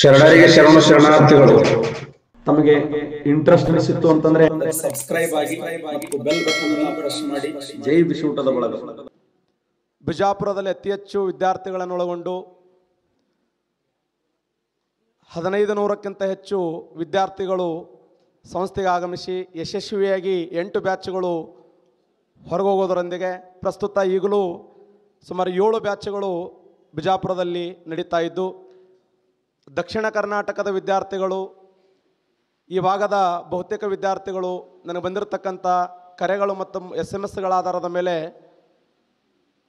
ಶರಣರಿಗೆ ಶರಣಾರ್ಥಿಗಳು. ತಮಗೆ ಇಂಟ್ರೆಸ್ಟ್ ಅನಿಸಿತ್ತು ಅಂತಂದ್ರೆ ಸಬ್ಸ್ಕ್ರೈಬ್ ಆಗಿ ಮತ್ತು ಬೆಲ್ ಬಟನ್ ಅನ್ನು ಪ್ರೆಸ್ ಮಾಡಿ. ಜೈ ಬಿಸಿಯೂಟದ ಬಳಗ. ಬಿಜಾಪುರದಲ್ಲಿ ಅತಿ ಹೆಚ್ಚು ವಿದ್ಯಾರ್ಥಿಗಳನ್ನು ಒಳಗೊಂಡು 1500ಕ್ಕಿಂತ ಹೆಚ್ಚು ವಿದ್ಯಾರ್ಥಿಗಳು ಸಂಸ್ಥೆಗೆ ಆಗಮಿಸಿ ಯಶಸ್ವಿಯಾಗಿ 8 ಬ್ಯಾಚ್ಗಳು ಹೊರಗೋಗೋದರೊಂದಿಗೆ ಪ್ರಸ್ತುತ ಈಗಲೂ ಸುಮಾರು 7 ಬ್ಯಾಚ್ಗಳು ಬಿಜಾಪುರದಲ್ಲಿ ನಡೀತಾ ಇದ್ದು, ದಕ್ಷಿಣ ಕರ್ನಾಟಕದ ವಿದ್ಯಾರ್ಥಿಗಳು, ಈ ಭಾಗದ ಬಹುತೇಕ ವಿದ್ಯಾರ್ಥಿಗಳು ನನಗೆ ಬಂದಿರತಕ್ಕಂಥ ಕರೆಗಳು ಮತ್ತು SMS ಗಳ ಆಧಾರದ ಮೇಲೆ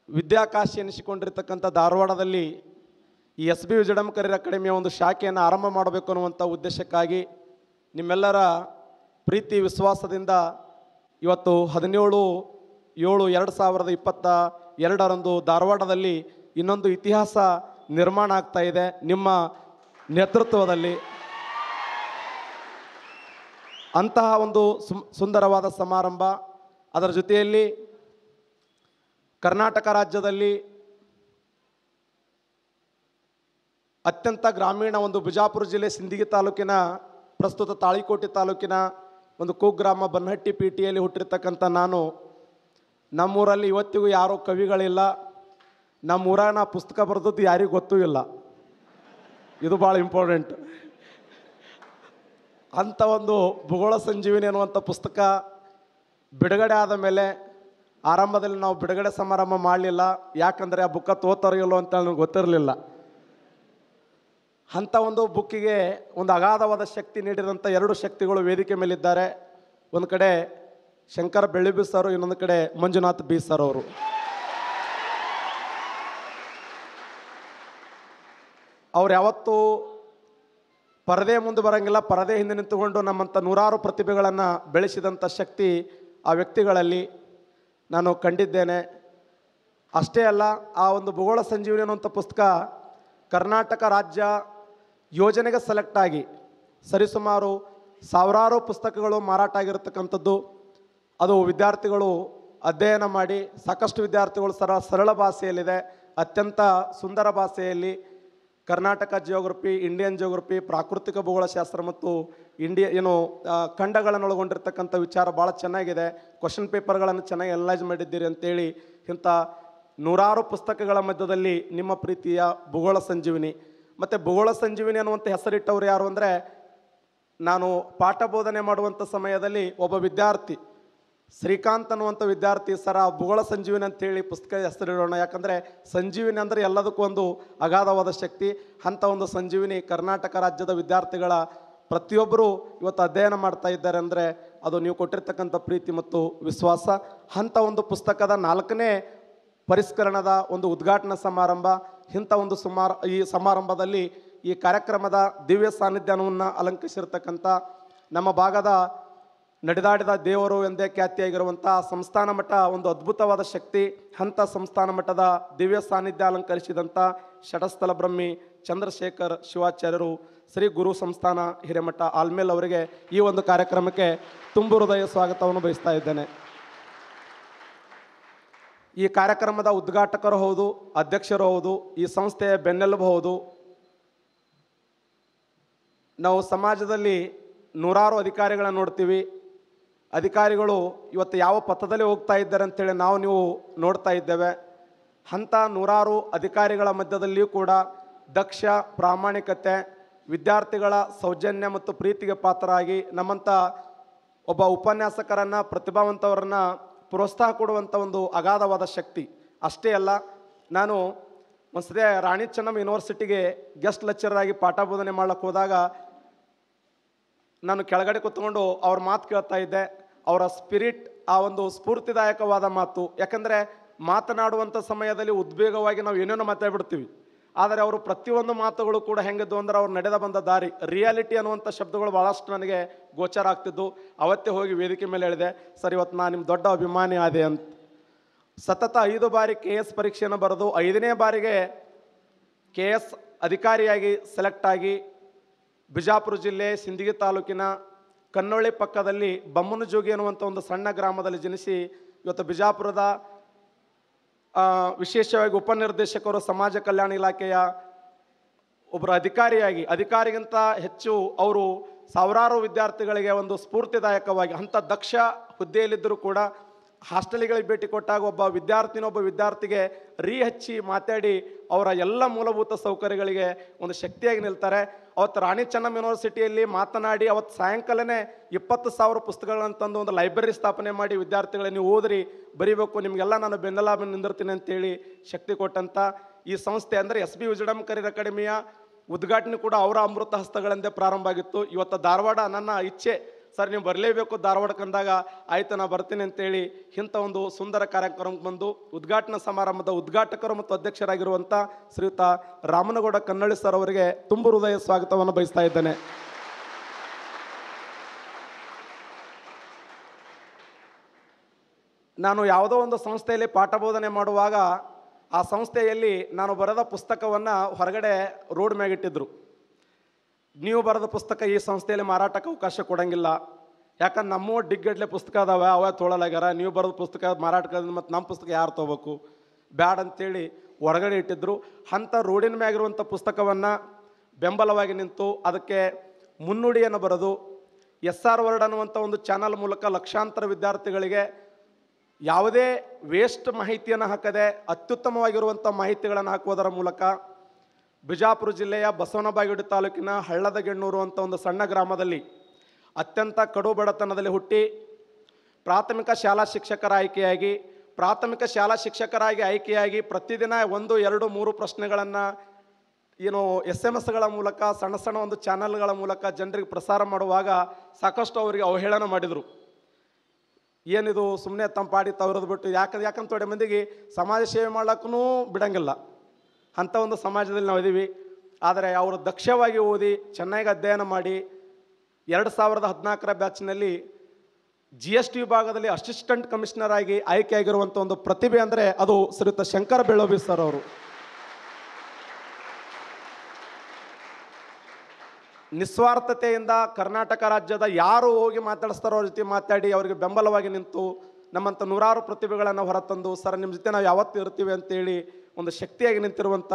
ವಿದ್ಯಾಕಾಶಿ ಎನಿಸಿಕೊಂಡಿರ್ತಕ್ಕಂಥ ಧಾರವಾಡದಲ್ಲಿ ಈ SB ವಿಜಡಂ ಕರಿಯರ್ ಅಕಾಡೆಮಿಯ ಒಂದು ಶಾಖೆಯನ್ನು ಆರಂಭ ಮಾಡಬೇಕು ಅನ್ನುವಂಥ ಉದ್ದೇಶಕ್ಕಾಗಿ ನಿಮ್ಮೆಲ್ಲರ ಪ್ರೀತಿ ವಿಶ್ವಾಸದಿಂದ ಇವತ್ತು 17/7/2022 ಧಾರವಾಡದಲ್ಲಿ ಇನ್ನೊಂದು ಇತಿಹಾಸ ನಿರ್ಮಾಣ ಆಗ್ತಾ ಇದೆ ನಿಮ್ಮ ನೇತೃತ್ವದಲ್ಲಿ. ಅಂತಹ ಒಂದು ಸುಂದರವಾದ ಸಮಾರಂಭ. ಅದರ ಜೊತೆಯಲ್ಲಿ ಕರ್ನಾಟಕ ರಾಜ್ಯದಲ್ಲಿ ಅತ್ಯಂತ ಗ್ರಾಮೀಣ ಒಂದು ಬಿಜಾಪುರ ಜಿಲ್ಲೆ ಸಿಂದಗಿ ತಾಲೂಕಿನ, ಪ್ರಸ್ತುತ ತಾಳಿಕೋಟೆ ತಾಲೂಕಿನ ಒಂದು ಕುಗ್ರಾಮ ಬನ್ನಹಟ್ಟಿ ಪೇಟೆಯಲ್ಲಿ ಹುಟ್ಟಿರ್ತಕ್ಕಂಥ ನಾನು, ನಮ್ಮೂರಲ್ಲಿ ಇವತ್ತಿಗೂ ಯಾರೂ ಕವಿಗಳಿಲ್ಲ, ನಮ್ಮೂರಾಗ ನಾ ಪುಸ್ತಕ ಬರೆದದ್ದು ಯಾರಿಗೂ ಗೊತ್ತೂ ಇಲ್ಲ. ಇದು ಭಾಳ ಇಂಪಾರ್ಟೆಂಟ್. ಅಂಥ ಒಂದು ಭೂಗೋಳ ಸಂಜೀವಿನಿ ಅನ್ನುವಂಥ ಪುಸ್ತಕ ಬಿಡುಗಡೆ ಆದ ಮೇಲೆ ಆರಂಭದಲ್ಲಿ ನಾವು ಬಿಡುಗಡೆ ಸಮಾರಂಭ ಮಾಡಲಿಲ್ಲ, ಯಾಕಂದರೆ ಆ ಬುಕ್ಕ ತೋತಾರೋ ಇಲ್ಲೋ ಅಂತ ನನಗೆ ಗೊತ್ತಿರಲಿಲ್ಲ. ಅಂಥ ಒಂದು ಬುಕ್ಕಿಗೆ ಒಂದು ಅಗಾಧವಾದ ಶಕ್ತಿ ನೀಡಿದಂಥ 2 ಶಕ್ತಿಗಳು ವೇದಿಕೆ ಮೇಲಿದ್ದಾರೆ. ಒಂದು ಕಡೆ ಶಂಕರ ಬೆಳ್ಳಿಬಿ ಸರ್, ಇನ್ನೊಂದು ಕಡೆ ಮಂಜುನಾಥ್ ಬಿ ಸರ್ ಅವರು. ಅವ್ರು ಯಾವತ್ತೂ ಪರದೆ ಮುಂದೆ ಬರೋಂಗಿಲ್ಲ, ಪರದೆ ಹಿಂದೆ ನಿಂತುಕೊಂಡು ನಮ್ಮಂಥ ನೂರಾರು ಪ್ರತಿಭೆಗಳನ್ನು ಬೆಳೆಸಿದಂಥ ಶಕ್ತಿ ಆ ವ್ಯಕ್ತಿಗಳಲ್ಲಿ ನಾನು ಕಂಡಿದ್ದೇನೆ. ಅಷ್ಟೇ ಅಲ್ಲ, ಆ ಒಂದು ಭೂಗೋಳ ಸಂಜೀವಿನಿ ಅನ್ನುವಂಥ ಪುಸ್ತಕ ಕರ್ನಾಟಕ ರಾಜ್ಯ ಯೋಜನೆಗೆ ಸೆಲೆಕ್ಟ್ ಆಗಿ ಸರಿಸುಮಾರು ಸಾವಿರಾರು ಪುಸ್ತಕಗಳು ಮಾರಾಟ ಆಗಿರತಕ್ಕಂಥದ್ದು. ಅದು ವಿದ್ಯಾರ್ಥಿಗಳು ಅಧ್ಯಯನ ಮಾಡಿ, ಸಾಕಷ್ಟು ವಿದ್ಯಾರ್ಥಿಗಳು ಸರಳ ಭಾಷೆಯಲ್ಲಿದೆ, ಅತ್ಯಂತ ಸುಂದರ ಭಾಷೆಯಲ್ಲಿ ಕರ್ನಾಟಕ ಜಿಯೋಗ್ರಫಿ, ಇಂಡಿಯನ್ ಜಿಯೋಗ್ರಫಿ, ಪ್ರಾಕೃತಿಕ ಭೂಗೋಳಶಾಸ್ತ್ರ ಮತ್ತು ಖಂಡಗಳನ್ನು ಒಳಗೊಂಡಿರ್ತಕ್ಕಂಥ ವಿಚಾರ ಭಾಳ ಚೆನ್ನಾಗಿದೆ. ಕ್ವಶನ್ ಪೇಪರ್ಗಳನ್ನು ಚೆನ್ನಾಗಿ ಅನಲೈಸ್ ಮಾಡಿದ್ದೀರಿ ಅಂತೇಳಿ ಇಂಥ ನೂರಾರು ಪುಸ್ತಕಗಳ ಮಧ್ಯದಲ್ಲಿ ನಿಮ್ಮ ಪ್ರೀತಿಯ ಭೂಗೋಳ ಸಂಜೀವಿನಿ. ಮತ್ತು ಭೂಗೋಳ ಸಂಜೀವಿನಿ ಅನ್ನುವಂಥ ಹೆಸರಿಟ್ಟವರು ಯಾರು ಅಂದರೆ, ನಾನು ಪಾಠ ಬೋಧನೆ ಮಾಡುವಂಥ ಸಮಯದಲ್ಲಿ ಒಬ್ಬ ವಿದ್ಯಾರ್ಥಿ ಶ್ರೀಕಾಂತ್ ಅನ್ನುವಂಥ ವಿದ್ಯಾರ್ಥಿ, ಸರ ಭೂಗೋಳ ಸಂಜೀವಿನಿ ಅಂತೇಳಿ ಪುಸ್ತಕ ಹೆಸರಿಡೋಣ, ಯಾಕಂದರೆ ಸಂಜೀವಿನಿ ಅಂದರೆ ಎಲ್ಲದಕ್ಕೂ ಒಂದು ಅಗಾಧವಾದ ಶಕ್ತಿ. ಅಂಥ ಒಂದು ಸಂಜೀವಿನಿ ಕರ್ನಾಟಕ ರಾಜ್ಯದ ವಿದ್ಯಾರ್ಥಿಗಳ ಪ್ರತಿಯೊಬ್ಬರು ಇವತ್ತು ಅಧ್ಯಯನ ಮಾಡ್ತಾ ಇದ್ದಾರೆ ಅಂದರೆ ಅದು ನೀವು ಕೊಟ್ಟಿರ್ತಕ್ಕಂಥ ಪ್ರೀತಿ ಮತ್ತು ವಿಶ್ವಾಸ. ಅಂಥ ಒಂದು ಪುಸ್ತಕದ 4ನೇ ಪರಿಷ್ಕರಣದ ಒಂದು ಉದ್ಘಾಟನಾ ಸಮಾರಂಭ. ಇಂಥ ಒಂದು ಈ ಸಮಾರಂಭದಲ್ಲಿ ಈ ಕಾರ್ಯಕ್ರಮದ ದಿವ್ಯ ಸಾನ್ನಿಧ್ಯವನ್ನು ಅಲಂಕರಿಸಿರ್ತಕ್ಕಂಥ ನಮ್ಮ ಭಾಗದ ನಡೆದಾಡಿದ ದೇವರು ಎಂದೇ ಖ್ಯಾತಿಯಾಗಿರುವಂಥ ಸಂಸ್ಥಾನ ಮಠ ಒಂದು ಅದ್ಭುತವಾದ ಶಕ್ತಿ. ಅಂಥ ಸಂಸ್ಥಾನ ಮಠದ ದಿವ್ಯ ಸಾನ್ನಿಧ್ಯ ಅಲಂಕರಿಸಿದಂಥ ಷಟಸ್ಥಲ ಬ್ರಹ್ಮಿ ಚಂದ್ರಶೇಖರ್ ಶಿವಾಚಾರ್ಯರು, ಶ್ರೀ ಗುರು ಸಂಸ್ಥಾನ ಹಿರೇಮಠ ಆಲ್ಮೇಲ್ ಅವರಿಗೆ ಈ ಒಂದು ಕಾರ್ಯಕ್ರಮಕ್ಕೆ ತುಂಬು ಹೃದಯ ಸ್ವಾಗತವನ್ನು ಬಯಸ್ತಾ ಇದ್ದೇನೆ. ಈ ಕಾರ್ಯಕ್ರಮದ ಉದ್ಘಾಟಕರು ಹೌದು, ಅಧ್ಯಕ್ಷರು ಹೌದು, ಈ ಸಂಸ್ಥೆಯ ಬೆನ್ನೆಲುಬು ಹೌದು. ನಾವು ಸಮಾಜದಲ್ಲಿ ನೂರಾರು ಅಧಿಕಾರಿಗಳನ್ನು ನೋಡ್ತೀವಿ. ಅಧಿಕಾರಿಗಳು ಇವತ್ತು ಯಾವ ಪಥದಲ್ಲಿ ಹೋಗ್ತಾ ಇದ್ದಾರೆ ಅಂತೇಳಿ ನೀವು ನೋಡ್ತಾ ಇದ್ದೇವೆ. ಅಂಥ ನೂರಾರು ಅಧಿಕಾರಿಗಳ ಮಧ್ಯದಲ್ಲಿಯೂ ಕೂಡ ದಕ್ಷ, ಪ್ರಾಮಾಣಿಕತೆ, ವಿದ್ಯಾರ್ಥಿಗಳ ಸೌಜನ್ಯ ಮತ್ತು ಪ್ರೀತಿಗೆ ಪಾತ್ರರಾಗಿ ನಮ್ಮಂಥ ಒಬ್ಬ ಉಪನ್ಯಾಸಕರನ್ನು, ಪ್ರತಿಭಾವಂತವರನ್ನು ಪ್ರೋತ್ಸಾಹ ಕೊಡುವಂಥ ಒಂದು ಅಗಾಧವಾದ ಶಕ್ತಿ. ಅಷ್ಟೇ ಅಲ್ಲ, ನಾನು ಒಂದ್ಸತಿ ರಾಣಿ ಚೆನ್ನಮ್ಮ ಯೂನಿವರ್ಸಿಟಿಗೆ ಗೆಸ್ಟ್ ಲೆಕ್ಚರರ್ ಆಗಿ ಪಾಠ ಬೋಧನೆ ಮಾಡ್ಲಿಕ್ಕೆ ಹೋದಾಗ ನಾನು ಕೆಳಗಡೆ ಕೂತ್ಕೊಂಡು ಅವ್ರ ಮಾತು ಕೇಳ್ತಾ ಇದ್ದೆ. ಅವರ ಸ್ಪಿರಿಟ್, ಆ ಒಂದು ಸ್ಫೂರ್ತಿದಾಯಕವಾದ ಮಾತು. ಯಾಕಂದರೆ ಮಾತನಾಡುವಂಥ ಸಮಯದಲ್ಲಿ ಉದ್ವೇಗವಾಗಿ ನಾವು ಏನೇನೋ ಮಾತಾಡ್ಬಿಡ್ತೀವಿ, ಆದರೆ ಅವರು ಪ್ರತಿಯೊಂದು ಮಾತುಗಳು ಕೂಡ ಹೆಂಗಿದ್ದು ಅಂದ್ರೆ ಅವ್ರು ನಡೆದ ಬಂದ ದಾರಿ, ರಿಯಾಲಿಟಿ ಅನ್ನುವಂಥ ಶಬ್ದಗಳು ಭಾಳಷ್ಟು ನನಗೆ ಗೋಚರ ಆಗ್ತಿದ್ದು. ಅವತ್ತೇ ಹೋಗಿ ವೇದಿಕೆ ಮೇಲೆ ಹೇಳಿದೆ, ಸರ್ ಇವತ್ತು ನಾನು ನಿಮ್ಮ ದೊಡ್ಡ ಅಭಿಮಾನಿ ಆದೆ ಅಂತ. ಸತತ 5 ಬಾರಿ KS ಪರೀಕ್ಷೆಯನ್ನು ಬರೆದು 5ನೇ ಬಾರಿಗೆ KS ಅಧಿಕಾರಿಯಾಗಿ ಸೆಲೆಕ್ಟ್ ಆಗಿ ಬಿಜಾಪುರ ಜಿಲ್ಲೆ ಸಿಂದಗಿ ತಾಲೂಕಿನ ಕನ್ನೊಳ್ಳಿ ಪಕ್ಕದಲ್ಲಿ ಬಮ್ಮನಜೋಗಿ ಅನ್ನುವಂಥ ಒಂದು ಸಣ್ಣ ಗ್ರಾಮದಲ್ಲಿ ಜನಿಸಿ ಇವತ್ತು ಬಿಜಾಪುರದ ವಿಶೇಷವಾಗಿ ಉಪನಿರ್ದೇಶಕರು ಸಮಾಜ ಕಲ್ಯಾಣ ಇಲಾಖೆಯ ಒಬ್ಬರು ಅಧಿಕಾರಿಗಿಂತ ಹೆಚ್ಚು ಅವರು ಸಾವಿರಾರು ವಿದ್ಯಾರ್ಥಿಗಳಿಗೆ ಒಂದು ಸ್ಫೂರ್ತಿದಾಯಕವಾಗಿ ಅಂಥ ದಕ್ಷ ಹುದ್ದೆಯಲ್ಲಿದ್ದರೂ ಕೂಡ ಹಾಸ್ಟೆಲ್ಗಳಿಗೆ ಭೇಟಿ ಕೊಟ್ಟಾಗ ಒಬ್ಬ ವಿದ್ಯಾರ್ಥಿಗೆ ಹಚ್ಚಿ ಮಾತಾಡಿ ಅವರ ಎಲ್ಲ ಮೂಲಭೂತ ಸೌಕರ್ಯಗಳಿಗೆ ಒಂದು ಶಕ್ತಿಯಾಗಿ ನಿಲ್ತಾರೆ. ಅವತ್ತು ರಾಣಿ ಚೆನ್ನಮ್ಮ ಯೂನಿವರ್ಸಿಟಿಯಲ್ಲಿ ಮಾತನಾಡಿ ಅವತ್ತು ಸಾಯಂಕಾಲನೇ 20,000 ಪುಸ್ತಕಗಳನ್ನು ತಂದು ಒಂದು ಲೈಬ್ರರಿ ಸ್ಥಾಪನೆ ಮಾಡಿ ವಿದ್ಯಾರ್ಥಿಗಳೇ ನೀವು ಓದ್ರಿ ಬರೀಬೇಕು, ನಿಮಗೆಲ್ಲ ನಾನು ಬೆನ್ನೆಲಾಬ ನಿಂದಿರ್ತೀನಿ ಅಂತೇಳಿ ಶಕ್ತಿ ಕೊಟ್ಟಂಥ ಈ ಸಂಸ್ಥೆ ಅಂದರೆ SB ವಿಜ್ಡಮ್ ಕರಿಯರ್ ಅಕಾಡೆಮಿಯ ಉದ್ಘಾಟನೆ ಕೂಡ ಅವರ ಅಮೃತ ಹಸ್ತಗಳಿಂದ ಪ್ರಾರಂಭ ಆಗಿತ್ತು. ಇವತ್ತು ಧಾರವಾಡ ನನ್ನ ಇಚ್ಛೆ, ಸರ್ ನೀವು ಬರಲೇಬೇಕು ಧಾರವಾಡಕ್ಕೆ ಅಂದಾಗ ಆಯ್ತು ನಾ ಬರ್ತೀನಿ ಅಂತೇಳಿ ಇಂಥ ಒಂದು ಸುಂದರ ಕಾರ್ಯಕ್ರಮಕ್ಕೆ ಬಂದು ಉದ್ಘಾಟನಾ ಸಮಾರಂಭದ ಉದ್ಘಾಟಕರು ಮತ್ತು ಅಧ್ಯಕ್ಷರಾಗಿರುವಂಥ ಶ್ರೀಯುತ ರಾಮನಗೌಡ ಕನ್ನಳ್ಳಿ ಸರ್ ಅವರಿಗೆ ತುಂಬ ಹೃದಯ ಸ್ವಾಗತವನ್ನು ಬಯಸ್ತಾ ಇದ್ದೇನೆ. ನಾನು ಯಾವುದೋ ಒಂದು ಸಂಸ್ಥೆಯಲ್ಲಿ ಪಾಠ ಬೋಧನೆ ಮಾಡುವಾಗ ಆ ಸಂಸ್ಥೆಯಲ್ಲಿ ನಾನು ಬರೆದ ಪುಸ್ತಕವನ್ನು ಹೊರಗಡೆ ರೋಡ್ ಮ್ಯಾಗಿಟ್ಟಿದ್ರು. ನೀವು ಬರೆದ ಪುಸ್ತಕ ಈ ಸಂಸ್ಥೆಯಲ್ಲಿ ಮಾರಾಟಕ್ಕೆ ಅವಕಾಶ ಕೊಡೋಂಗಿಲ್ಲ, ಯಾಕಂದ್ರೆ ನಮ್ಮ ಡಿಗ್ಗಡ್ಲೆ ಪುಸ್ತಕ ಅದಾವೆ ಅವೇ ತೊಗೊಳಲಾಗ್ಯಾರ, ನೀವು ಬರೆದ ಪುಸ್ತಕ ಮಾರಾಟಕ್ಕೆ ಮತ್ತು ನಮ್ಮ ಪುಸ್ತಕ ಯಾರು ತೊಗೋಬೇಕು ಬ್ಯಾಡ ಅಂತೇಳಿ ಹೊರಗಡೆ ಇಟ್ಟಿದ್ರು. ಅಂಥ ರೋಡಿನ ಮ್ಯಾಗಿರುವಂಥ ಪುಸ್ತಕವನ್ನು ಬೆಂಬಲವಾಗಿ ನಿಂತು ಅದಕ್ಕೆ ಮುನ್ನುಡಿಯನ್ನು ಬರೆದು SR ವರ್ಡ್ ಅನ್ನುವಂಥ ಒಂದು ಚಾನಲ್ ಮೂಲಕ ಲಕ್ಷಾಂತರ ವಿದ್ಯಾರ್ಥಿಗಳಿಗೆ ಯಾವುದೇ ವೇಸ್ಟ್ ಮಾಹಿತಿಯನ್ನು ಹಾಕದೆ ಅತ್ಯುತ್ತಮವಾಗಿರುವಂಥ ಮಾಹಿತಿಗಳನ್ನು ಹಾಕುವುದರ ಮೂಲಕ ಬಿಜಾಪುರ ಜಿಲ್ಲೆಯ ಬಸವನಬಾಗೇವಾಡಿ ತಾಲೂಕಿನ ಹಳ್ಳದಗೆಣ್ಣೂರು ಅಂತ ಒಂದು ಸಣ್ಣ ಗ್ರಾಮದಲ್ಲಿ ಅತ್ಯಂತ ಕಡು ಬಡತನದಲ್ಲಿ ಹುಟ್ಟಿ ಪ್ರಾಥಮಿಕ ಶಾಲಾ ಶಿಕ್ಷಕರಾಗಿ ಆಯ್ಕೆಯಾಗಿ ಪ್ರತಿದಿನ 1, 2, 3 ಪ್ರಶ್ನೆಗಳನ್ನು SMS ಮೂಲಕ ಸಣ್ಣ ಒಂದು ಚಾನಲ್ಗಳ ಮೂಲಕ ಜನರಿಗೆ ಪ್ರಸಾರ ಮಾಡುವಾಗ ಸಾಕಷ್ಟು ಅವರಿಗೆ ಅವಹೇಳನ ಮಾಡಿದರು. ಏನಿದು ಸುಮ್ಮನೆ ತಂಪಾಡಿ ತವರದು ಬಿಟ್ಟು ಯಾಕಂತ ತೊಡೆ ಮಂದಿಗೆ ಸಮಾಜ ಸೇವೆ ಮಾಡ್ಲಿಕ್ಕೂ ಬಿಡಂಗಿಲ್ಲ. ಅಂಥ ಒಂದು ಸಮಾಜದಲ್ಲಿ ನಾವು ಇದ್ದೀವಿ. ಆದರೆ ಅವರು ದಕ್ಷವಾಗಿ ಓದಿ ಚೆನ್ನಾಗಿ ಅಧ್ಯಯನ ಮಾಡಿ 2014ರ ಬ್ಯಾಚ್ನಲ್ಲಿ GST ವಿಭಾಗದಲ್ಲಿ ಅಸಿಸ್ಟೆಂಟ್ ಕಮಿಷನರ್ ಆಗಿ ಆಯ್ಕೆಯಾಗಿರುವಂಥ ಒಂದು ಪ್ರತಿಭೆ ಅಂದರೆ ಅದು ಶ್ರೀಯುತ ಶಂಕರ ಬೆಳ್ಳೋಬಿ ಸರ್ ಅವರು. ನಿಸ್ವಾರ್ಥತೆಯಿಂದ ಕರ್ನಾಟಕ ರಾಜ್ಯದ ಯಾರು ಹೋಗಿ ಮಾತಾಡಿಸ್ತಾರೋ ಅವ್ರ ಜೊತೆ ಮಾತಾಡಿ ಅವರಿಗೆ ಬೆಂಬಲವಾಗಿ ನಿಂತು ನಮ್ಮಂಥ ನೂರಾರು ಪ್ರತಿಭೆಗಳನ್ನು ಹೊರತಂದು ಸರ್ ನಿಮ್ಮ ಜೊತೆ ನಾವು ಯಾವತ್ತೂ ಇರ್ತೀವಿ ಅಂತೇಳಿ ಒಂದು ಶಕ್ತಿಯಾಗಿ ನಿಂತಿರುವಂಥ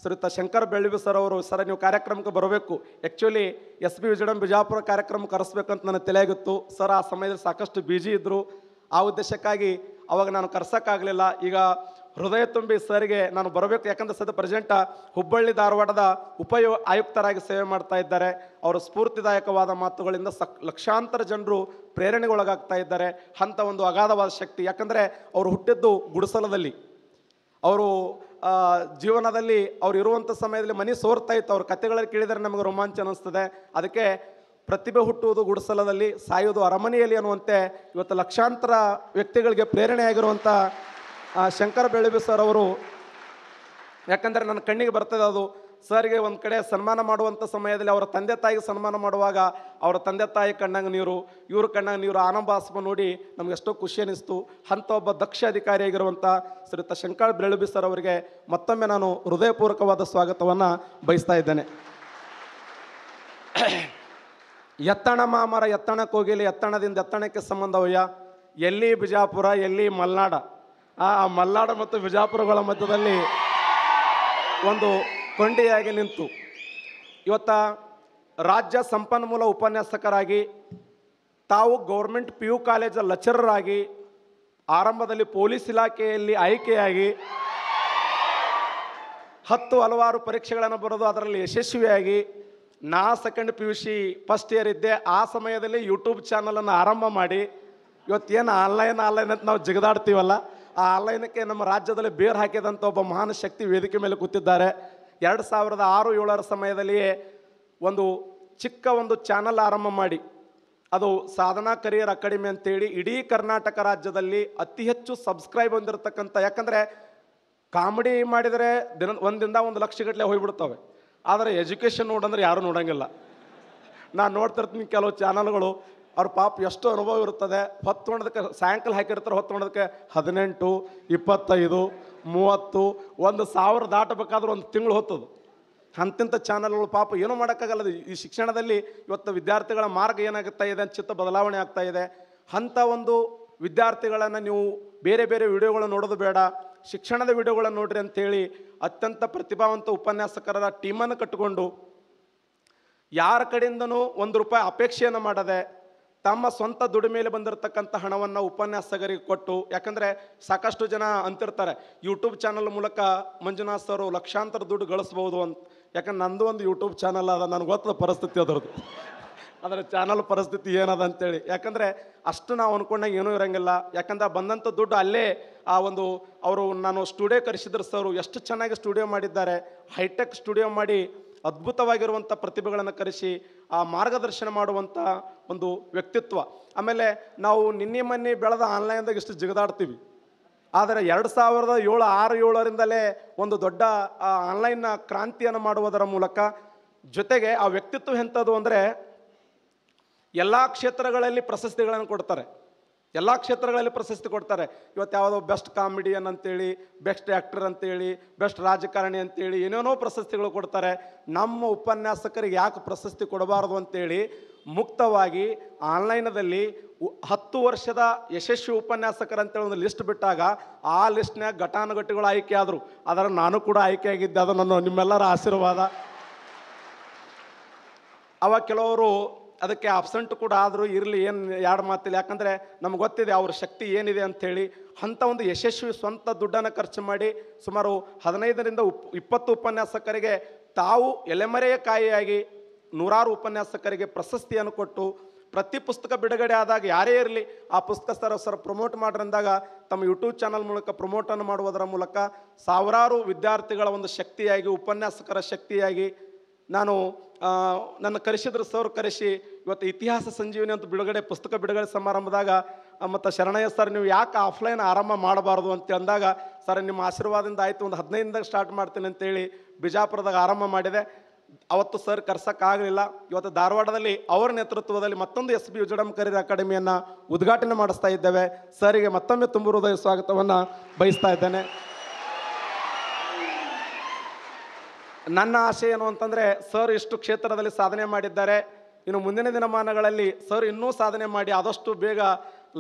ಶ್ರೀಯುತ ಶಂಕರ ಬೆಳ್ಳೋಬಿ ಸರ್ ಅವರು. ಸರ್ ನೀವು ಕಾರ್ಯಕ್ರಮಕ್ಕೆ ಬರಬೇಕು, ಆ್ಯಕ್ಚುಲಿ SB ವಿಜ್ಡಮ್ ಬಿಜಾಪುರ ಕಾರ್ಯಕ್ರಮ ಕರೆಸ್ಬೇಕಂತ ನನಗೆ ತಲೆಯಾಗಿತ್ತು. ಸರ್ ಆ ಸಮಯದಲ್ಲಿ ಸಾಕಷ್ಟು ಬಿಜಿ ಇದ್ದರು, ಆ ಉದ್ದೇಶಕ್ಕಾಗಿ ಅವಾಗ ನಾನು ಕರ್ಸೋಕ್ಕಾಗಲಿಲ್ಲ. ಈಗ ಹೃದಯ ತುಂಬಿ ಸರ್ಗೆ ನಾನು ಬರಬೇಕು, ಯಾಕಂದರೆ ಸದ್ಯ ಪ್ರೆಸೆಂಟ ಹುಬ್ಬಳ್ಳಿ ಧಾರವಾಡದ ಆಯುಕ್ತರಾಗಿ ಸೇವೆ ಮಾಡ್ತಾ ಇದ್ದಾರೆ. ಅವರ ಸ್ಫೂರ್ತಿದಾಯಕವಾದ ಮಾತುಗಳಿಂದ ಲಕ್ಷಾಂತರ ಜನರು ಪ್ರೇರಣೆಗೊಳಗಾಗ್ತಾ ಇದ್ದಾರೆ. ಅಂಥ ಒಂದು ಅಗಾಧವಾದ ಶಕ್ತಿ, ಯಾಕಂದರೆ ಅವರು ಹುಟ್ಟಿದ್ದು ಗುಡಿಸಲದಲ್ಲಿ, ಅವರು ಜೀವನದಲ್ಲಿ ಅವ್ರು ಇರುವಂಥ ಸಮಯದಲ್ಲಿ ಮನೆ ಸೋರ್ತಾ ಇತ್ತು. ಅವ್ರ ಕಥೆಗಳಲ್ಲಿ ಕೇಳಿದರೆ ನಮಗೆ ರೋಮಾಂಚನ ಅನ್ನಿಸ್ತದೆ. ಅದಕ್ಕೆ ಪ್ರತಿಭೆ ಹುಟ್ಟುವುದು ಗುಡಿಸಲದಲ್ಲಿ, ಸಾಯುವುದು ಅರಮನೆಯಲ್ಲಿ ಅನ್ನುವಂತೆ ಇವತ್ತು ಲಕ್ಷಾಂತರ ವ್ಯಕ್ತಿಗಳಿಗೆ ಪ್ರೇರಣೆಯಾಗಿರುವಂಥ ಶಂಕರ ಬೆಳ್ಳೋಬಿ ಸರ್ ಅವರು. ಯಾಕಂದರೆ ನನ್ನ ಕಣ್ಣಿಗೆ ಬರ್ತದೆ ಅದು. ಸರ್ಗೆ ಒಂದು ಕಡೆ ಸನ್ಮಾನ ಮಾಡುವಂಥ ಸಮಯದಲ್ಲಿ ಅವರ ತಂದೆ ತಾಯಿಗೆ ಸನ್ಮಾನ ಮಾಡುವಾಗ ಅವರ ತಂದೆ ತಾಯಿ ಕಣ್ಣಾಗ ನೀರು, ಇವ್ರ ಕಣ್ಣಾಗ ನೀರು, ಆನಂದಾಸ್ಪ ನೋಡಿ ನಮ್ಗೆ ಎಷ್ಟೋ ಖುಷಿ ಅನ್ನಿಸ್ತು. ಅಂಥ ಒಬ್ಬ ದಕ್ಷ ಅಧಿಕಾರಿಯಾಗಿರುವಂಥ ಶ್ರೀಯುತ ಶಂಕರ ಬೆಳ್ಳೋಬಿ ಸರ್ ಅವರಿಗೆ ಮತ್ತೊಮ್ಮೆ ನಾನು ಹೃದಯಪೂರ್ವಕವಾದ ಸ್ವಾಗತವನ್ನು ಬಯಸ್ತಾ ಇದ್ದೇನೆ. ಎತ್ತಣ ಮಾಮರ ಎತ್ತಣ ಕೋಗಿಲಿ, ಎತ್ತಣದಿಂದ ಎತ್ತಣಕ್ಕೆ ಸಂಬಂಧವಯ್ಯ, ಎಲ್ಲಿ ಬಿಜಾಪುರ ಎಲ್ಲಿ ಮಲ್ನಾಡ. ಆ ಮಲ್ನಾಡ ಮತ್ತು ಬಿಜಾಪುರಗಳ ಮಧ್ಯದಲ್ಲಿ ಒಂದು ಕೊಂಡಿಯಾಗಿ ನಿಂತು ಇವತ್ತ ರಾಜ್ಯ ಸಂಪನ್ಮೂಲ ಉಪನ್ಯಾಸಕರಾಗಿ ತಾವು ಗೌರ್ಮೆಂಟ್ PU ಕಾಲೇಜ್ ಲೆಕ್ಚರರ್ ಆಗಿ ಆರಂಭದಲ್ಲಿ ಪೊಲೀಸ್ ಇಲಾಖೆಯಲ್ಲಿ ಆಯ್ಕೆಯಾಗಿ ಹಲವಾರು ಪರೀಕ್ಷೆಗಳನ್ನು ಬರೆದು ಅದರಲ್ಲಿ ಯಶಸ್ವಿಯಾಗಿ ನಾ ಸೆಕೆಂಡ್ PUC ಫಸ್ಟ್ ಇಯರ್ ಇದ್ದೆ. ಆ ಸಮಯದಲ್ಲಿ ಯೂಟ್ಯೂಬ್ ಚಾನಲನ್ನು ಆರಂಭ ಮಾಡಿ ಇವತ್ತೇನು ಆನ್ಲೈನ್ ಅಂತ ನಾವು ಜಿಗದಾಡ್ತೀವಲ್ಲ, ಆ ಆನ್ಲೈನಕ್ಕೆ ನಮ್ಮ ರಾಜ್ಯದಲ್ಲಿ ಬೇರು ಹಾಕಿದಂಥ ಒಬ್ಬ ಮಹಾನ್ ಶಕ್ತಿ ವೇದಿಕೆ ಮೇಲೆ ಕೂತಿದ್ದಾರೆ. 2006-7 ಸಮಯದಲ್ಲಿಯೇ ಒಂದು ಚಿಕ್ಕ ಒಂದು ಚಾನಲ್ ಆರಂಭ ಮಾಡಿ ಅದು ಸಾಧನಾ ಕರಿಯರ್ ಅಕಾಡೆಮಿ ಅಂತೇಳಿ ಇಡೀ ಕರ್ನಾಟಕ ರಾಜ್ಯದಲ್ಲಿ ಅತಿ ಹೆಚ್ಚು ಸಬ್ಸ್ಕ್ರೈಬ್ ಹೊಂದಿರತಕ್ಕಂಥ, ಯಾಕಂದರೆ ಕಾಮಿಡಿ ಮಾಡಿದರೆ ಒಂದಿಂದ 1 ಲಕ್ಷಗಟ್ಟಲೆ ಹೋಗ್ಬಿಡ್ತವೆ. ಆದರೆ ಎಜುಕೇಷನ್ ನೋಡಂದ್ರೆ ಯಾರೂ ನೋಡೋಂಗಿಲ್ಲ. ನಾನು ನೋಡ್ತಿರ್ತೀನಿ ಕೆಲವು ಚಾನಲ್ಗಳು, ಅವ್ರ ಪಾಪ ಎಷ್ಟು ಅನುಭವ ಇರ್ತದೆ. ಹೊತ್ತೊಂಡದಕ್ಕೆ ಸಾಯಂಕಾಲ ಹಾಕಿರ್ತಾರೆ, ಹೊತ್ತೊಂಡದಕ್ಕೆ 18, 25, 30, 1,000 ದಾಟಬೇಕಾದ್ರೆ 1 ತಿಂಗಳು ಹೊತ್ತದು. ಅಂತಿಂಥ ಚಾನಲ್ಗಳು ಪಾಪ ಏನೂ ಮಾಡೋಕ್ಕಾಗಲ್ಲ. ಈ ಶಿಕ್ಷಣದಲ್ಲಿ ಇವತ್ತು ವಿದ್ಯಾರ್ಥಿಗಳ ಮಾರ್ಗ ಏನಾಗ್ತಾ ಇದೆ ಅಂತ ಚಿತ್ತ ಬದಲಾವಣೆ ಆಗ್ತಾ ಇದೆ. ಅಂಥ ಒಂದು ವಿದ್ಯಾರ್ಥಿಗಳನ್ನು ನೀವು ಬೇರೆ ಬೇರೆ ವಿಡಿಯೋಗಳು ನೋಡೋದು ಬೇಡ, ಶಿಕ್ಷಣದ ವಿಡಿಯೋಗಳನ್ನು ನೋಡ್ರಿ ಅಂತೇಳಿ ಅತ್ಯಂತ ಪ್ರತಿಭಾವಂತ ಉಪನ್ಯಾಸಕರ ಟೀಮನ್ನು ಕಟ್ಟಿಕೊಂಡು ಯಾರ ಕಡೆಯಿಂದನೂ ₹1 ಅಪೇಕ್ಷೆಯನ್ನು ಮಾಡದೆ ತಮ್ಮ ಸ್ವಂತ ದುಡಿಮೆಯಲ್ಲಿ ಬಂದಿರತಕ್ಕಂಥ ಹಣವನ್ನು ಉಪನ್ಯಾಸಕರಿಗೆ ಕೊಟ್ಟು, ಯಾಕಂದರೆ ಸಾಕಷ್ಟು ಜನ ಅಂತಿರ್ತಾರೆ ಯೂಟ್ಯೂಬ್ ಚಾನಲ್ ಮೂಲಕ ಮಂಜುನಾಥ್ ಸರ್ ಲಕ್ಷಾಂತರ ದುಡ್ಡು ಗಳಿಸ್ಬೋದು ಅಂತ. ಯಾಕಂದ್ರೆ ನಂದು ಒಂದು ಯೂಟ್ಯೂಬ್ ಚಾನಲ್ ಅದ, ನನಗೆ ಗೊತ್ತದ ಪರಿಸ್ಥಿತಿ ಅದರದ್ದು, ಅದರ ಚಾನಲ್ ಪರಿಸ್ಥಿತಿ ಏನದ ಅಂತೇಳಿ. ಯಾಕಂದರೆ ಅಷ್ಟು ನಾವು ಅಂದ್ಕೊಂಡಾಗ ಏನೂ ಇರೋಂಗಿಲ್ಲ. ಯಾಕಂದ್ರೆ ಬಂದಂಥ ದುಡ್ಡು ಅಲ್ಲೇ ಅವರು ನಾನು ಸ್ಟುಡಿಯೋ ಕರೆಸಿದ್ರು ಸರ್, ಎಷ್ಟು ಚೆನ್ನಾಗಿ ಸ್ಟುಡಿಯೋ ಮಾಡಿದ್ದಾರೆ, ಹೈಟೆಕ್ ಸ್ಟುಡಿಯೋ ಮಾಡಿ ಅದ್ಭುತವಾಗಿರುವಂಥ ಪ್ರತಿಭೆಗಳನ್ನು ಕರೆಸಿ ಆ ಮಾರ್ಗದರ್ಶನ ಮಾಡುವಂಥ ಒಂದು ವ್ಯಕ್ತಿತ್ವ. ಆಮೇಲೆ ನಾವು ನಿನ್ನೆ ಮೊನ್ನೆ ಬೆಳೆದ ಆನ್ಲೈನ್ದಾಗ ಇಷ್ಟು ಜಿಗದಾಡ್ತೀವಿ, ಆದರೆ 2006-7ರಿಂದಲೇ ಒಂದು ದೊಡ್ಡ ಆನ್ಲೈನ್ನ ಕ್ರಾಂತಿಯನ್ನು ಮಾಡುವುದರ ಮೂಲಕ ಜೊತೆಗೆ ಆ ವ್ಯಕ್ತಿತ್ವ ಎಂಥದ್ದು ಅಂದರೆ ಎಲ್ಲ ಕ್ಷೇತ್ರಗಳಲ್ಲಿ ಪ್ರಶಸ್ತಿಗಳನ್ನು ಕೊಡ್ತಾರೆ, ಎಲ್ಲ ಕ್ಷೇತ್ರಗಳಲ್ಲಿ ಪ್ರಶಸ್ತಿ ಕೊಡ್ತಾರೆ. ಇವತ್ತು ಯಾವುದೋ ಬೆಸ್ಟ್ ಕಾಮಿಡಿಯನ್ ಅಂತೇಳಿ, ಬೆಸ್ಟ್ ಆ್ಯಕ್ಟರ್ ಅಂತೇಳಿ, ಬೆಸ್ಟ್ ರಾಜಕಾರಣಿ ಅಂತೇಳಿ ಏನೇನೋ ಪ್ರಶಸ್ತಿಗಳು ಕೊಡ್ತಾರೆ. ನಮ್ಮ ಉಪನ್ಯಾಸಕರಿಗೆ ಯಾಕೆ ಪ್ರಶಸ್ತಿ ಕೊಡಬಾರ್ದು ಅಂತೇಳಿ ಮುಕ್ತವಾಗಿ ಆನ್ಲೈನದಲ್ಲಿ 10 ವರ್ಷದ ಯಶಸ್ವಿ ಉಪನ್ಯಾಸಕರಂತೇಳಿ ಒಂದು ಲಿಸ್ಟ್ ಬಿಟ್ಟಾಗ ಆ ಲಿಸ್ಟ್ನಾಗ ಘಟಾನುಘಟಿಗಳು ಆಯ್ಕೆ ಆದರು. ಅದರ ನಾನು ಕೂಡ ಆಯ್ಕೆ ಆಗಿದ್ದೆ, ಅದು ನನ್ನ ನಿಮ್ಮೆಲ್ಲರ ಆಶೀರ್ವಾದ. ಅವಾಗ ಕೆಲವರು ಅದಕ್ಕೆ ಅಬ್ಸೆಂಟ್ ಕೂಡ ಆದರೂ ಇರಲಿ, ಏನು ಎರಡು ಮಾತಿಲ್ಲ, ಯಾಕಂದರೆ ನಮ್ಗೆ ಗೊತ್ತಿದೆ ಅವ್ರ ಶಕ್ತಿ ಏನಿದೆ ಅಂಥೇಳಿ. ಅಂಥ ಒಂದು ಯಶಸ್ವಿ ಸ್ವಂತ ದುಡ್ಡನ್ನು ಖರ್ಚು ಮಾಡಿ ಸುಮಾರು 15ರಿಂದ 20 ಉಪನ್ಯಾಸಕರಿಗೆ ತಾವು ಎಲೆಮರೆಯ ಕಾಯಿಯಾಗಿ ನೂರಾರು ಉಪನ್ಯಾಸಕರಿಗೆ ಪ್ರಶಸ್ತಿಯನ್ನು ಕೊಟ್ಟು, ಪ್ರತಿ ಪುಸ್ತಕ ಬಿಡುಗಡೆ ಆದಾಗ ಯಾರೇ ಇರಲಿ ಆ ಪುಸ್ತಕ ಸರ್ ಪ್ರಮೋಟ್ ಮಾಡ್ರಂದಾಗ ತಮ್ಮ ಯೂಟ್ಯೂಬ್ ಚಾನಲ್ ಮೂಲಕ ಪ್ರಮೋಟನ್ನು ಮಾಡುವುದರ ಮೂಲಕ ಸಾವಿರಾರು ವಿದ್ಯಾರ್ಥಿಗಳ ಒಂದು ಶಕ್ತಿಯಾಗಿ, ಉಪನ್ಯಾಸಕರ ಶಕ್ತಿಯಾಗಿ ನಾನು ನನ್ನ ಕರೆಸಿದ್ರು ಸರ್. ಕರೆಸಿ ಇವತ್ತು ಇತಿಹಾಸ ಸಂಜೀವಿನಿ ಅಂತ ಪುಸ್ತಕ ಬಿಡುಗಡೆ ಸಮಾರಂಭದಾಗ ಮತ್ತು ಶರಣಯ್ಯ ಸರ್ ನೀವು ಯಾಕೆ ಆಫ್ಲೈನ್ ಆರಂಭ ಮಾಡಬಾರ್ದು ಅಂತ ಅಂದಾಗ, ಸರ್ ನಿಮ್ಮ ಆಶೀರ್ವಾದದಿಂದ ಆಯಿತು, ಒಂದು 15ದಾಗ ಸ್ಟಾರ್ಟ್ ಮಾಡ್ತೀನಿ ಅಂತೇಳಿ ಬಿಜಾಪುರದಾಗ ಆರಂಭ ಮಾಡಿದೆ. ಅವತ್ತು ಸರ್ ಕರ್ಸೋಕ್ಕಾಗಲಿಲ್ಲ. ಇವತ್ತು ಧಾರವಾಡದಲ್ಲಿ ಅವರ ನೇತೃತ್ವದಲ್ಲಿ ಮತ್ತೊಂದು SB ವಿಜಡಂ ಕರಿಯರ್ ಅಕಾಡೆಮಿಯನ್ನು ಉದ್ಘಾಟನೆ ಮಾಡಿಸ್ತಾ ಇದ್ದೇವೆ. ಸರಿಗೆ ಮತ್ತೊಮ್ಮೆ ತುಂಬ ಹೃದಯ ಸ್ವಾಗತವನ್ನು ಬಯಸ್ತಾ ಇದ್ದೇನೆ. ನನ್ನ ಆಶೆ ಏನು ಅಂತಂದರೆ, ಸರ್ ಇಷ್ಟು ಕ್ಷೇತ್ರದಲ್ಲಿ ಸಾಧನೆ ಮಾಡಿದ್ದಾರೆ, ಇನ್ನು ಮುಂದಿನ ದಿನಮಾನಗಳಲ್ಲಿ ಸರ್ ಇನ್ನೂ ಸಾಧನೆ ಮಾಡಿ ಆದಷ್ಟು ಬೇಗ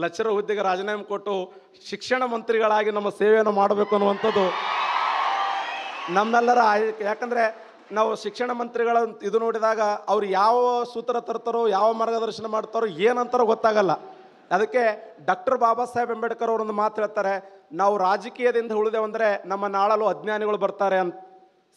ಲೆಕ್ಚರರ್ ಹುದ್ದೆಗೆ ರಾಜೀನಾಮೆ ಕೊಟ್ಟು ಶಿಕ್ಷಣ ಮಂತ್ರಿಗಳಾಗಿ ನಮ್ಮ ಸೇವೆಯನ್ನು ಮಾಡಬೇಕು ಅನ್ನುವಂಥದ್ದು ನಮ್ಮೆಲ್ಲರ ಆಯ್ಕೆ. ಯಾಕಂದರೆ ನಾವು ಶಿಕ್ಷಣ ಮಂತ್ರಿಗಳ ಇದು ನೋಡಿದಾಗ ಅವ್ರು ಯಾವ ಸೂತ್ರ ತರ್ತಾರೋ, ಯಾವ ಮಾರ್ಗದರ್ಶನ ಮಾಡ್ತಾರೋ, ಏನಂತಾರೋ ಗೊತ್ತಾಗಲ್ಲ. ಅದಕ್ಕೆ ಡಾಕ್ಟರ್ ಬಾಬಾ ಸಾಹೇಬ್ ಅಂಬೇಡ್ಕರ್ ಅವರೊಂದು ಮಾತು ಹೇಳ್ತಾರೆ, ನಾವು ರಾಜಕೀಯದಿಂದ ಉಳಿದೇವಂದರೆ ನಮ್ಮ ನಾಳಲು ಅಜ್ಞಾನಿಗಳು ಬರ್ತಾರೆ ಅಂತ.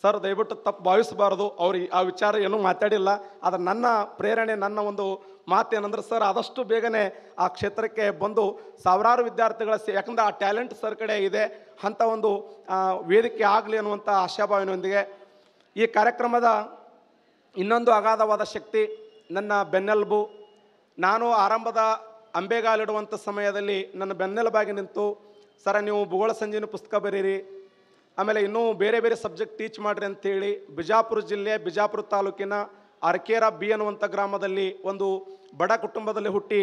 ಸರ್ ದಯವಿಟ್ಟು ತಪ್ಪು ಭಾವಿಸಬಾರ್ದು, ಅವ್ರು ಆ ವಿಚಾರ ಏನೂ ಮಾತಾಡಿಲ್ಲ. ಆದರೆ ನನ್ನ ಪ್ರೇರಣೆ, ನನ್ನ ಒಂದು ಮಾತೇನೆಂದ್ರೆ ಸರ್ ಆದಷ್ಟು ಬೇಗನೆ ಆ ಕ್ಷೇತ್ರಕ್ಕೆ ಬಂದು ಸಾವಿರಾರು ವಿದ್ಯಾರ್ಥಿಗಳ ಯಾಕಂದರೆ ಆ ಟ್ಯಾಲೆಂಟ್ ಸರ್ ಕಡೆ ಇದೆ, ಅಂಥ ಒಂದು ವೇದಿಕೆ ಆಗಲಿ ಅನ್ನುವಂಥ ಆಶಾಭಾವನೆಯೊಂದಿಗೆ ಈ ಕಾರ್ಯಕ್ರಮದ ಇನ್ನೊಂದು ಅಗಾಧವಾದ ಶಕ್ತಿ ನನ್ನ ಬೆನ್ನೆಲುಬು. ನಾನು ಆರಂಭದ ಅಂಬೆಗಾಲಿಡುವಂಥ ಸಮಯದಲ್ಲಿ ನನ್ನ ಬೆನ್ನೆಲುಬಾಗಿ ನಿಂತು, ಸರ ನೀವು ಭೂಗೋಳ ಸಂಜೀವಿನಿ ಪುಸ್ತಕ ಬರೀರಿ, ಆಮೇಲೆ ಇನ್ನೂ ಬೇರೆ ಬೇರೆ ಸಬ್ಜೆಕ್ಟ್ ಟೀಚ್ ಮಾಡಿರಿ ಅಂತೇಳಿ ಬಿಜಾಪುರ ಜಿಲ್ಲೆ ಬಿಜಾಪುರ ತಾಲೂಕಿನ ಅರಕೇರ ಬಿ ಅನ್ನುವಂಥ ಗ್ರಾಮದಲ್ಲಿ ಒಂದು ಬಡ ಕುಟುಂಬದಲ್ಲಿ ಹುಟ್ಟಿ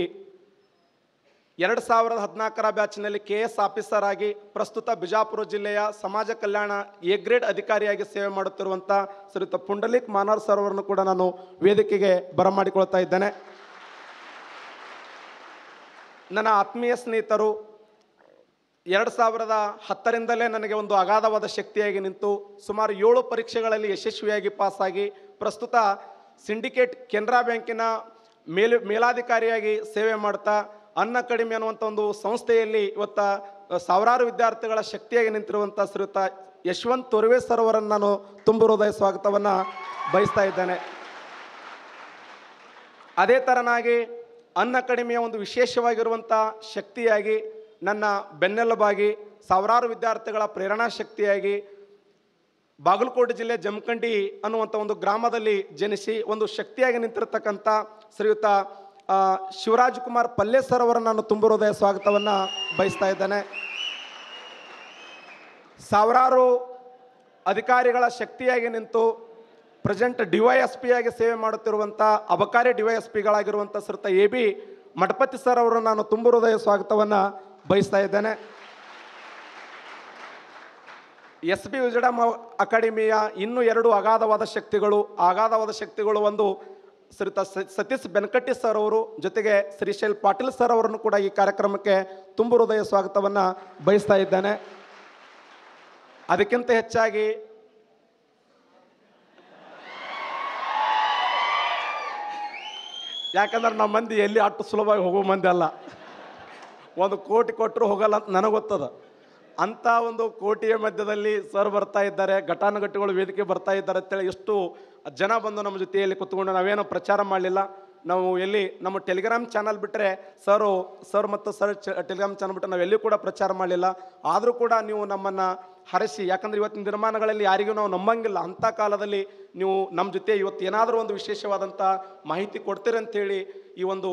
2014ರ ಬ್ಯಾಚ್ನಲ್ಲಿ KS ಆಫೀಸರ್ ಆಗಿ ಪ್ರಸ್ತುತ ಬಿಜಾಪುರ ಜಿಲ್ಲೆಯ ಸಮಾಜ ಕಲ್ಯಾಣ A ಗ್ರೇಡ್ ಅಧಿಕಾರಿಯಾಗಿ ಸೇವೆ ಮಾಡುತ್ತಿರುವಂಥ ಶ್ರೀಯುತ ಪುಂಡಲಿಕ್ ಮಾನಾರ್ ಸರ್ ಅವರನ್ನು ಕೂಡ ನಾನು ವೇದಿಕೆಗೆ ಬರಮಾಡಿಕೊಳ್ತಾ ಇದ್ದೇನೆ. ನನ್ನ ಆತ್ಮೀಯ ಸ್ನೇಹಿತರು, 2010ರಿಂದಲೇ ನನಗೆ ಒಂದು ಅಗಾಧವಾದ ಶಕ್ತಿಯಾಗಿ ನಿಂತು ಸುಮಾರು 7 ಪರೀಕ್ಷೆಗಳಲ್ಲಿ ಯಶಸ್ವಿಯಾಗಿ ಪಾಸಾಗಿ ಪ್ರಸ್ತುತ ಸಿಂಡಿಕೇಟ್ ಕೆನರಾ ಬ್ಯಾಂಕಿನ ಮೇಲಾಧಿಕಾರಿಯಾಗಿ ಸೇವೆ ಮಾಡ್ತಾ ಅನ್ನ ಅಕಾಡೆಮಿ ಅನ್ನುವಂಥ ಒಂದು ಸಂಸ್ಥೆಯಲ್ಲಿ ಇವತ್ತು ಸಾವಿರಾರು ವಿದ್ಯಾರ್ಥಿಗಳ ಶಕ್ತಿಯಾಗಿ ನಿಂತಿರುವಂಥ ಶ್ರೀಯುತ ಯಶವಂತ್ ತೊರ್ವೆ ಸರ್ ಅವರನ್ನು ನಾನು ತುಂಬ ಹೃದಯ ಸ್ವಾಗತವನ್ನು ಬಯಸ್ತಾ ಇದ್ದೇನೆ. ಅದೇ ಥರನಾಗಿ ಅನ್ನ ಅಕಾಡೆಮಿಯ ಒಂದು ವಿಶೇಷವಾಗಿರುವಂಥ ಶಕ್ತಿಯಾಗಿ, ನನ್ನ ಬೆನ್ನೆಲುಬಾಗಿ, ಸಾವಿರಾರು ವಿದ್ಯಾರ್ಥಿಗಳ ಪ್ರೇರಣಾ ಶಕ್ತಿಯಾಗಿ ಬಾಗಲಕೋಟೆ ಜಿಲ್ಲೆ ಜಮಖಂಡಿ ಅನ್ನುವಂಥ ಒಂದು ಗ್ರಾಮದಲ್ಲಿ ಜನಿಸಿ ಒಂದು ಶಕ್ತಿಯಾಗಿ ನಿಂತಿರತಕ್ಕಂಥ ಶ್ರೀಯುತ ಶಿವರಾಜ್ ಕುಮಾರ್ ಪಲ್ಲೆ ಸರ್ ಅವರನ್ನು ನಾನು ತುಂಬ ಹೃದಯ ಸ್ವಾಗತವನ್ನು ಬಯಸ್ತಾ ಇದ್ದೇನೆ. ಸಾವಿರಾರು ಅಧಿಕಾರಿಗಳ ಶಕ್ತಿಯಾಗಿ ನಿಂತು ಪ್ರೆಸೆಂಟ್ DYSP ಆಗಿ ಸೇವೆ ಮಾಡುತ್ತಿರುವಂಥ ಅಬಕಾರಿ DYSPಗಳಾಗಿರುವಂಥ ಶ್ರೀಯುತ AB ಮಠಪತಿ ಸರ್ ಅವರನ್ನು ನಾನು ತುಂಬ ಹೃದಯ ಸ್ವಾಗತವನ್ನು ಬಯಸ್ತಾ ಇದ್ದೇನೆ. SB ವಿಜಡಂ ಅಕಾಡೆಮಿಯ ಇನ್ನೂ 2 ಅಗಾಧವಾದ ಶಕ್ತಿಗಳು ಒಂದು ಶ್ರೀಯುತ ಸತೀಶ್ ಬೆನಕಟ್ಟಿ ಸರ್ ಅವರು, ಜೊತೆಗೆ ಶ್ರೀಶೈಲ್ ಪಾಟೀಲ್ ಸರ್ ಅವರನ್ನು ಕೂಡ ಈ ಕಾರ್ಯಕ್ರಮಕ್ಕೆ ತುಂಬ ಹೃದಯ ಸ್ವಾಗತವನ್ನು ಬಯಸ್ತಾ ಇದ್ದೇನೆ. ಅದಕ್ಕಿಂತ ಹೆಚ್ಚಾಗಿ ಯಾಕಂದ್ರೆ ನಮ್ಮ ಮಂದಿ ಎಲ್ಲಿ ಅಷ್ಟು ಸುಲಭವಾಗಿ ಹೋಗೋ ಮಂದಿ ಅಲ್ಲ. 1 ಕೋಟಿ ಕೊಟ್ಟರು ಹೋಗಲ್ಲ ಅಂತ ನನಗೆ ಗೊತ್ತದ. ಅಂಥ ಒಂದು ಕೋಟಿಯ ಮಧ್ಯದಲ್ಲಿ ಸರ್ ಬರ್ತಾ ಇದ್ದಾರೆ, ಘಟಾನುಘಟಿಗಳು ವೇದಿಕೆ ಬರ್ತಾ ಇದ್ದಾರೆ ಅಂತೇಳಿ ಎಷ್ಟು ಜನ ಬಂದು ನಮ್ಮ ಜೊತೆಯಲ್ಲಿ ಕೂತ್ಕೊಂಡು ನಾವೇನೋ ಪ್ರಚಾರ ಮಾಡಲಿಲ್ಲ. ನಾವು ಎಲ್ಲಿ ನಮ್ಮ ಟೆಲಿಗ್ರಾಮ್ ಚಾನಲ್ ಬಿಟ್ಟರೆ ಸರ್ ಮತ್ತು ಸರ್ ಟೆಲಿಗ್ರಾಮ್ ಚಾನಲ್ ಬಿಟ್ಟರೆ ನಾವು ಎಲ್ಲಿಯೂ ಕೂಡ ಪ್ರಚಾರ ಮಾಡಲಿಲ್ಲ. ಆದರೂ ಕೂಡ ನೀವು ನಮ್ಮನ್ನು ಹರಸಿ, ಯಾಕಂದರೆ ಇವತ್ತಿನ ದಿನಮಾನಗಳಲ್ಲಿ ಯಾರಿಗೂ ನಾವು ನಂಬಂಗಿಲ್ಲ. ಅಂಥ ಕಾಲದಲ್ಲಿ ನೀವು ನಮ್ಮ ಜೊತೆ ಇವತ್ತು ಏನಾದರೂ ಒಂದು ವಿಶೇಷವಾದಂಥ ಮಾಹಿತಿ ಕೊಡ್ತೀರಿ ಅಂಥೇಳಿ ಈ ಒಂದು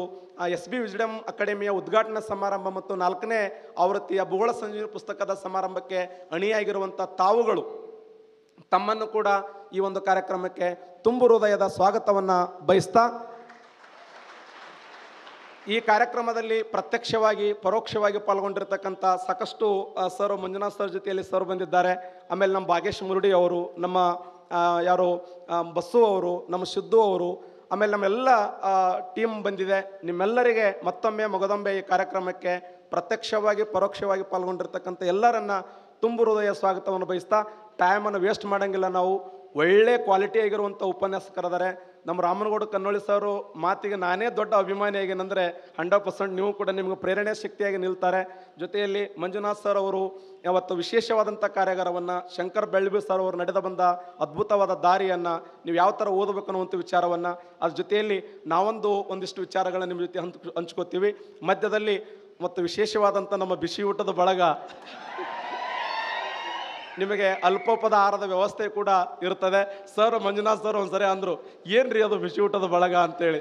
SB ವಿಜ್ಡಮ್ ಅಕಾಡೆಮಿಯ ಉದ್ಘಾಟನಾ ಸಮಾರಂಭ ಮತ್ತು 4ನೇ ಆವೃತ್ತಿಯ ಭೂಗೋಳ ಸಂಜೀವಿನಿ ಪುಸ್ತಕದ ಸಮಾರಂಭಕ್ಕೆ ಅಣಿಯಾಗಿರುವಂಥ ತಾವುಗಳು ತಮ್ಮನ್ನು ಕೂಡ ಈ ಒಂದು ಕಾರ್ಯಕ್ರಮಕ್ಕೆ ತುಂಬು ಹೃದಯದ ಸ್ವಾಗತವನ್ನು ಬಯಸ್ತಾ, ಈ ಕಾರ್ಯಕ್ರಮದಲ್ಲಿ ಪ್ರತ್ಯಕ್ಷವಾಗಿ ಪರೋಕ್ಷವಾಗಿ ಪಾಲ್ಗೊಂಡಿರ್ತಕ್ಕಂಥ ಸಾಕಷ್ಟು ಸರ್ ಮಂಜುನಾಥ್ ಸರ್ ಜೊತೆಯಲ್ಲಿ ಸರ್ ಬಂದಿದ್ದಾರೆ. ಆಮೇಲೆ ನಮ್ಮ ಭಾಗೇಶ್ ಮುರುಡಿ ಅವರು, ನಮ್ಮ ಯಾರು ಬಸ್ಸು ಅವರು, ನಮ್ಮ ಸಿದ್ದು ಅವರು, ಆಮೇಲೆ ನಮ್ಮೆಲ್ಲ ಟೀಮ್ ಬಂದಿದೆ. ನಿಮ್ಮೆಲ್ಲರಿಗೆ ಮತ್ತೊಮ್ಮೆ ಮಗದೊಮ್ಮೆ ಈ ಕಾರ್ಯಕ್ರಮಕ್ಕೆ ಪ್ರತ್ಯಕ್ಷವಾಗಿ ಪರೋಕ್ಷವಾಗಿ ಪಾಲ್ಗೊಂಡಿರ್ತಕ್ಕಂಥ ಎಲ್ಲರನ್ನ ತುಂಬು ಹೃದಯ ಸ್ವಾಗತವನ್ನು ಬಯಸ್ತಾ, ಟೈಮನ್ನು ವೇಸ್ಟ್ ಮಾಡೋಂಗಿಲ್ಲ. ನಾವು ಒಳ್ಳೆ ಕ್ವಾಲಿಟಿ ಆಗಿರುವಂಥ ಉಪನ್ಯಾಸಕರಿದ್ದಾರೆ. ನಮ್ಮ ರಾಮನಗೌಡ ಕನ್ನೋಳಿ ಸರು ಮಾತಿಗೆ ನಾನೇ ದೊಡ್ಡ ಅಭಿಮಾನಿಯಾಗೇನೆಂದರೆ 100% ನೀವು ಕೂಡ ನಿಮಗೆ ಪ್ರೇರಣೆ ಶಕ್ತಿಯಾಗಿ ನಿಲ್ತಾರೆ. ಜೊತೆಯಲ್ಲಿ ಮಂಜುನಾಥ್ ಸರ್ ಅವರು ಯಾವತ್ತು ವಿಶೇಷವಾದಂಥ ಕಾರ್ಯಾಗಾರವನ್ನು, ಶಂಕರ್ ಬೆಳ್ಳಿಬಿ ಸರ್ ಅವರು ನಡೆದ ಬಂದ ಅದ್ಭುತವಾದ ದಾರಿಯನ್ನು ನೀವು ಯಾವ ಥರ ಓದಬೇಕು ಅನ್ನುವಂಥ ವಿಚಾರವನ್ನು, ಅದ್ರ ಜೊತೆಯಲ್ಲಿ ಒಂದಿಷ್ಟು ವಿಚಾರಗಳನ್ನು ನಿಮ್ಮ ಜೊತೆ ಹಂಚ್ಕೋತೀವಿ. ಮಧ್ಯದಲ್ಲಿ ಮತ್ತು ವಿಶೇಷವಾದಂಥ ನಮ್ಮ ಬಿಸಿ ಊಟದ ಬಳಗ, ನಿಮಗೆ ಅಲ್ಪೋಪದ ಆಹಾರದ ವ್ಯವಸ್ಥೆ ಕೂಡ ಇರ್ತದೆ. ಸರ್ ಮಂಜುನಾಥ್ ಸರ್ ಒಂದ್ಸರಿ ಅಂದರು, ಏನ್ರಿ ಅದು ಬಿಸಿ ಊಟದ ಬಳಗ ಅಂತೇಳಿ.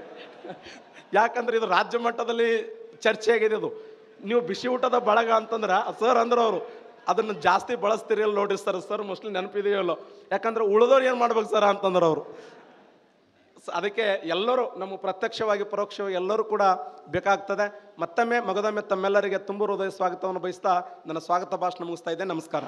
ಯಾಕಂದ್ರೆ ಇದು ರಾಜ್ಯ ಮಟ್ಟದಲ್ಲಿ ಚರ್ಚೆ ಆಗಿದೆ. ಇದು ನೀವು ಬಿಸಿ ಊಟದ ಬಳಗ ಅಂತಂದ್ರೆ ಸರ್ ಅಂದ್ರೆ ಅವರು ಅದನ್ನು ಜಾಸ್ತಿ ಬಳಸ್ತೀರಿ ಅಲ್ಲಿ ನೋಡಿ ಸರ್ ಮೋಸ್ಟ್ಲಿ ನೆನಪಿದೆಯಲ್ಲೋ. ಯಾಕಂದ್ರೆ ಉಳಿದವ್ರು ಏನು ಮಾಡ್ಬೇಕು ಸರ್ ಅಂತಂದ್ರೆ ಅವರು. ಅದಕ್ಕೆ ಎಲ್ಲರೂ ನಮ್ಮ ಪ್ರತ್ಯಕ್ಷವಾಗಿ ಪರೋಕ್ಷವಾಗಿ ಎಲ್ಲರೂ ಕೂಡ ಬೇಕಾಗ್ತದೆ. ಮತ್ತೊಮ್ಮೆ ಮಗದೊಮ್ಮೆ ತಮ್ಮೆಲ್ಲರಿಗೆ ತುಂಬು ಹೃದಯ ಸ್ವಾಗತವನ್ನು ಬಯಸ್ತಾ ನನ್ನ ಸ್ವಾಗತ ಭಾಷಣ ಮುಗಿಸ್ತಾ ಇದ್ದೆ. ನಮಸ್ಕಾರ.